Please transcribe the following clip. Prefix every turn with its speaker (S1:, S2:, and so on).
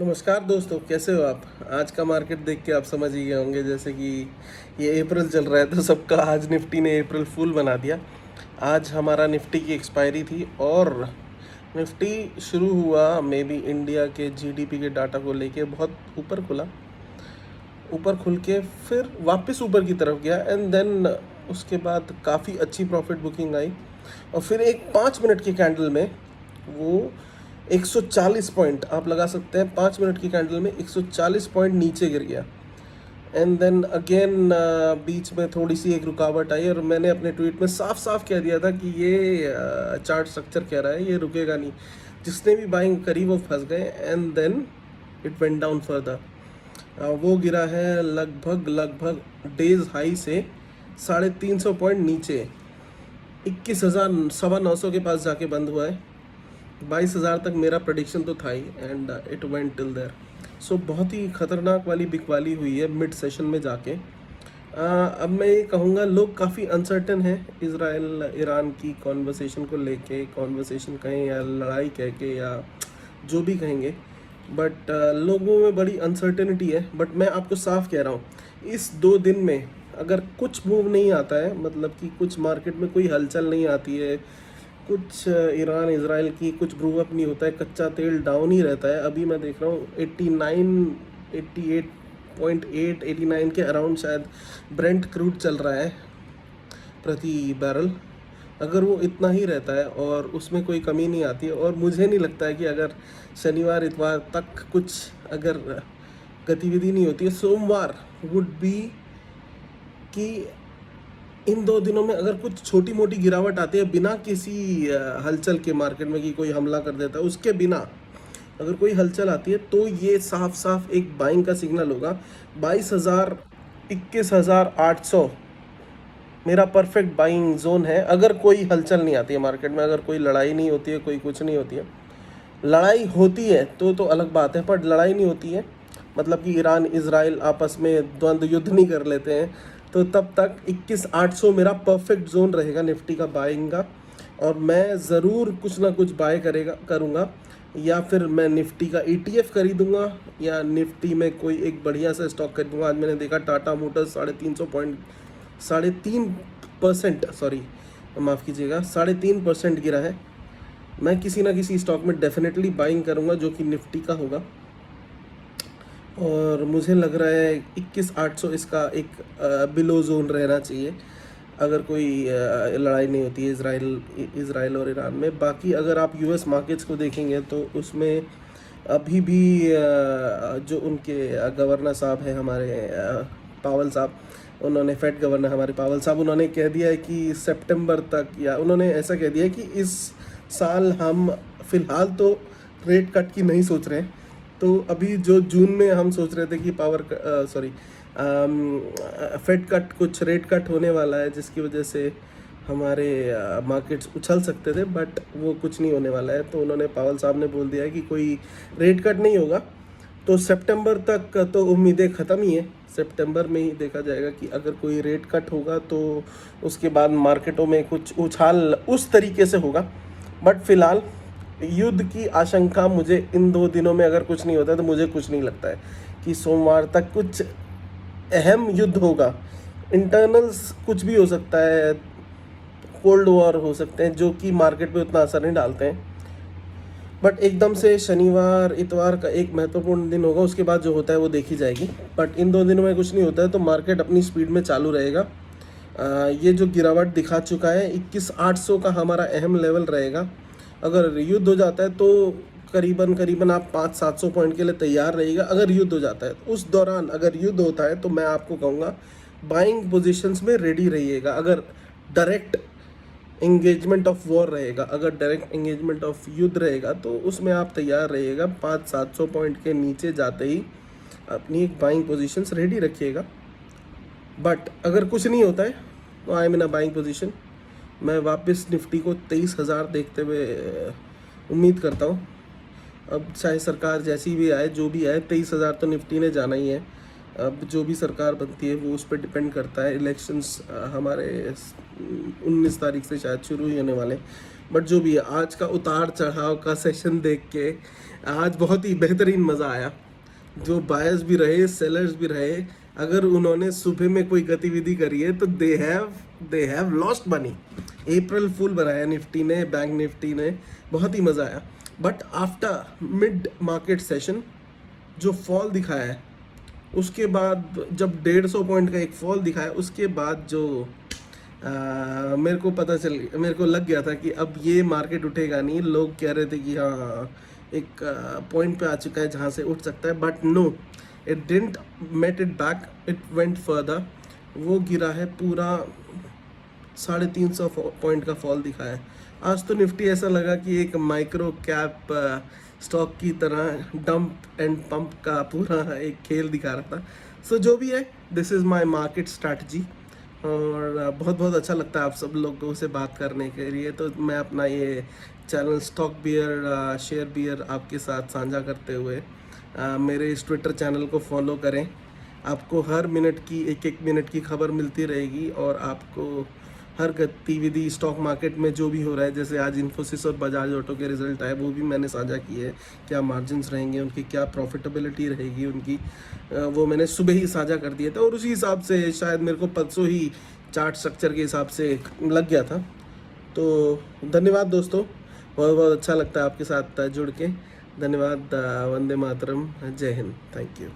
S1: नमस्कार दोस्तों, कैसे हो आप? आज का मार्केट देख के आप समझ ही गए होंगे, जैसे कि ये अप्रैल चल रहा है तो सबका आज निफ्टी ने अप्रैल फूल बना दिया। आज हमारा निफ्टी की एक्सपायरी थी और निफ्टी शुरू हुआ मे बी इंडिया के जीडीपी के डाटा को लेके बहुत ऊपर खुला। ऊपर खुल के फिर वापस ऊपर की तरफ गया एंड देन उसके बाद काफ़ी अच्छी प्रॉफिट बुकिंग आई और फिर एक 5 मिनट की कैंडल में वो 140 पॉइंट आप लगा सकते हैं। 5 मिनट की कैंडल में 140 पॉइंट नीचे गिर गया एंड देन अगेन बीच में थोड़ी सी एक रुकावट आई और मैंने अपने ट्वीट में साफ साफ कह दिया था कि ये चार्ट स्ट्रक्चर कह रहा है ये रुकेगा नहीं। जिसने भी बाइंग करी वो फंस गए and then it went down further. वो गिरा है लगभग डेज हाई से 350 पॉइंट नीचे। 21,000 सवा 900 के पास जाके बंद हुआ है। 22,000 तक मेरा प्रेडिक्शन तो था ही and it went till there. So बहुत ही खतरनाक वाली बिकवाली हुई है मिड सेशन में जाके। अब मैं ये कहूँगा लोग काफ़ी अनसर्टन हैं इसराइल ईरान की कॉन्वर्सेशन को लेके। कॉन्वर्सेशन कहें या लड़ाई कह के या जो भी कहेंगे, बट लोगों में बड़ी अनसर्टेनिटी है। बट मैं आपको साफ कह रहा हूँ इस 2 दिन में अगर कुछ मूव नहीं आता है, मतलब कि कुछ मार्केट में कोई हलचल नहीं आती है, कुछ ईरान इसराइल की कुछ ग्रो अप नहीं होता है, कच्चा तेल डाउन ही रहता है। अभी मैं देख रहा हूँ 88.8 89 के अराउंड शायद ब्रेंट क्रूड चल रहा है प्रति बैरल। अगर वो इतना ही रहता है और उसमें कोई कमी नहीं आती है, और मुझे नहीं लगता है कि अगर शनिवार इतवार तक कुछ अगर गतिविधि नहीं होती है, सोमवार वुड बी कि इन 2 दिनों में अगर कुछ छोटी मोटी गिरावट आती है बिना किसी हलचल के मार्केट में कि कोई हमला कर देता है, उसके बिना अगर कोई हलचल आती है तो ये साफ साफ एक बाइंग का सिग्नल होगा। 22,000 21,800 मेरा परफेक्ट बाइंग जोन है अगर कोई हलचल नहीं आती है मार्केट में, अगर कोई लड़ाई नहीं होती है, कोई कुछ नहीं होती है। लड़ाई होती है तो अलग बात है, पर लड़ाई नहीं होती है मतलब कि ईरान इसराइल आपस में द्वंद्व युद्ध नहीं कर लेते हैं, तो तब तक 21,800 मेरा परफेक्ट जोन रहेगा निफ्टी का बाइंग का। और मैं ज़रूर कुछ ना कुछ बाय करूँगा, या फिर मैं निफ्टी का ETF खरीदूँगा या निफ्टी में कोई एक बढ़िया सा स्टॉक खरीदूँगा। आज मैंने देखा टाटा मोटर्स 350 पॉइंट 3.5% सॉरी माफ़ कीजिएगा 3.5% गिरा है। मैं किसी ना किसी स्टॉक में डेफिनेटली बाइंग करूँगा जो कि निफ्टी का होगा, और मुझे लग रहा है 21,800 इसका एक बिलो जोन रहना चाहिए अगर कोई लड़ाई नहीं होती है इसराइल और ईरान में। बाकी अगर आप US मार्केट्स को देखेंगे तो उसमें अभी भी जो उनके गवर्नर साहब हैं हमारे पावल साहब, उन्होंने फेड गवर्नर हमारे पावल साहब, उन्होंने कह दिया है कि सितंबर तक, या उन्होंने ऐसा कह दिया है कि इस साल हम फ़िलहाल तो रेट कट की नहीं सोच रहे हैं। तो अभी जो जून में हम सोच रहे थे कि फेड कट कुछ रेट कट होने वाला है जिसकी वजह से हमारे मार्केट्स उछल सकते थे, बट वो कुछ नहीं होने वाला है। तो उन्होंने पावल साहब ने बोल दिया है कि कोई रेट कट नहीं होगा। तो सितंबर तक तो उम्मीदें ख़त्म ही है। सितंबर में ही देखा जाएगा कि अगर कोई रेट कट होगा तो उसके बाद मार्केटों में कुछ उछाल उस तरीके से होगा। बट फिलहाल युद्ध की आशंका मुझे इन 2 दिनों में अगर कुछ नहीं होता है तो मुझे कुछ नहीं लगता है कि सोमवार तक कुछ अहम युद्ध होगा। इंटरनल्स कुछ भी हो सकता है, कोल्ड वॉर हो सकते हैं जो कि मार्केट पे उतना असर नहीं डालते हैं। बट एकदम से शनिवार इतवार का एक महत्वपूर्ण दिन होगा, उसके बाद जो होता है वो देखी जाएगी। बट इन 2 दिनों में कुछ नहीं होता है तो मार्केट अपनी स्पीड में चालू रहेगा। ये जो गिरावट दिखा चुका है 21,800 का हमारा अहम लेवल रहेगा। अगर युद्ध हो जाता है तो करीबन आप 500-700 पॉइंट के लिए तैयार रहिएगा। अगर युद्ध हो जाता है उस दौरान अगर युद्ध होता है तो मैं आपको कहूँगा बाइंग पोजीशंस में रेडी रहिएगा। अगर डायरेक्ट इंगेजमेंट ऑफ वॉर रहेगा, अगर डायरेक्ट इंगेजमेंट ऑफ युद्ध रहेगा तो उसमें आप तैयार रहिएगा। 500-700 पॉइंट के नीचे जाते ही अपनी एक बाइंग पोजीशंस रेडी रखिएगा। बट अगर कुछ नहीं होता है तो I am in a buying position. मैं वापस निफ्टी को 23,000 देखते हुए उम्मीद करता हूँ। अब चाहे सरकार जैसी भी आए, जो भी आए, 23,000 तो निफ्टी ने जाना ही है। अब जो भी सरकार बनती है वो उस पर डिपेंड करता है। इलेक्शंस हमारे 19 तारीख से शायद शुरू ही होने वाले, बट जो भी है, आज का उतार चढ़ाव का सेशन देख के आज बहुत ही बेहतरीन मज़ा आया। जो बायर्स भी रहे, सेलर्स भी रहे, अगर उन्होंने सुबह में कोई गतिविधि करी है तो they have lost money. April fool बनाया निफ्टी ने, बैंक निफ्टी ने, बहुत ही मज़ा आया। But after mid market session जो फॉल दिखाया है, उसके बाद जब 150 पॉइंट का एक फॉल दिखाया, उसके बाद जो मेरे को लग गया था कि अब ये मार्केट उठेगा नहीं। लोग कह रहे थे कि हाँ एक पॉइंट पे आ चुका है जहाँ से उठ सकता है, but no, it didn't met it back, it went further. वो गिरा है पूरा 350 पॉइंट का फॉल दिखा है। आज तो निफ्टी ऐसा लगा कि एक माइक्रो कैप स्टॉक की तरह डंप एंड पंप का पूरा एक खेल दिखा रहा था। सो जो भी है, this is my market strategy. और बहुत बहुत अच्छा लगता है आप सब लोगों से बात करने के लिए। तो मैं अपना ये channel stock bear share bear आपके साथ साझा करते हुए मेरे इस ट्विटर चैनल को फॉलो करें। आपको हर मिनट की एक मिनट की खबर मिलती रहेगी, और आपको हर गतिविधि स्टॉक मार्केट में जो भी हो रहा है, जैसे आज इन्फोसिस और बजाज ऑटो के रिजल्ट आए, वो भी मैंने साझा किए है। क्या मार्जिन्स रहेंगे उनकी, क्या प्रॉफिटेबिलिटी रहेगी उनकी, वो मैंने सुबह ही साझा कर दिए थे। और उसी हिसाब से शायद मेरे को परसों ही चार्ट स्ट्रक्चर के हिसाब से लग गया था। तो धन्यवाद दोस्तों, बहुत बहुत अच्छा लगता है आपके साथ जुड़ के। धन्यवाद। वंदे मातरम, जय हिंद, थैंक यू।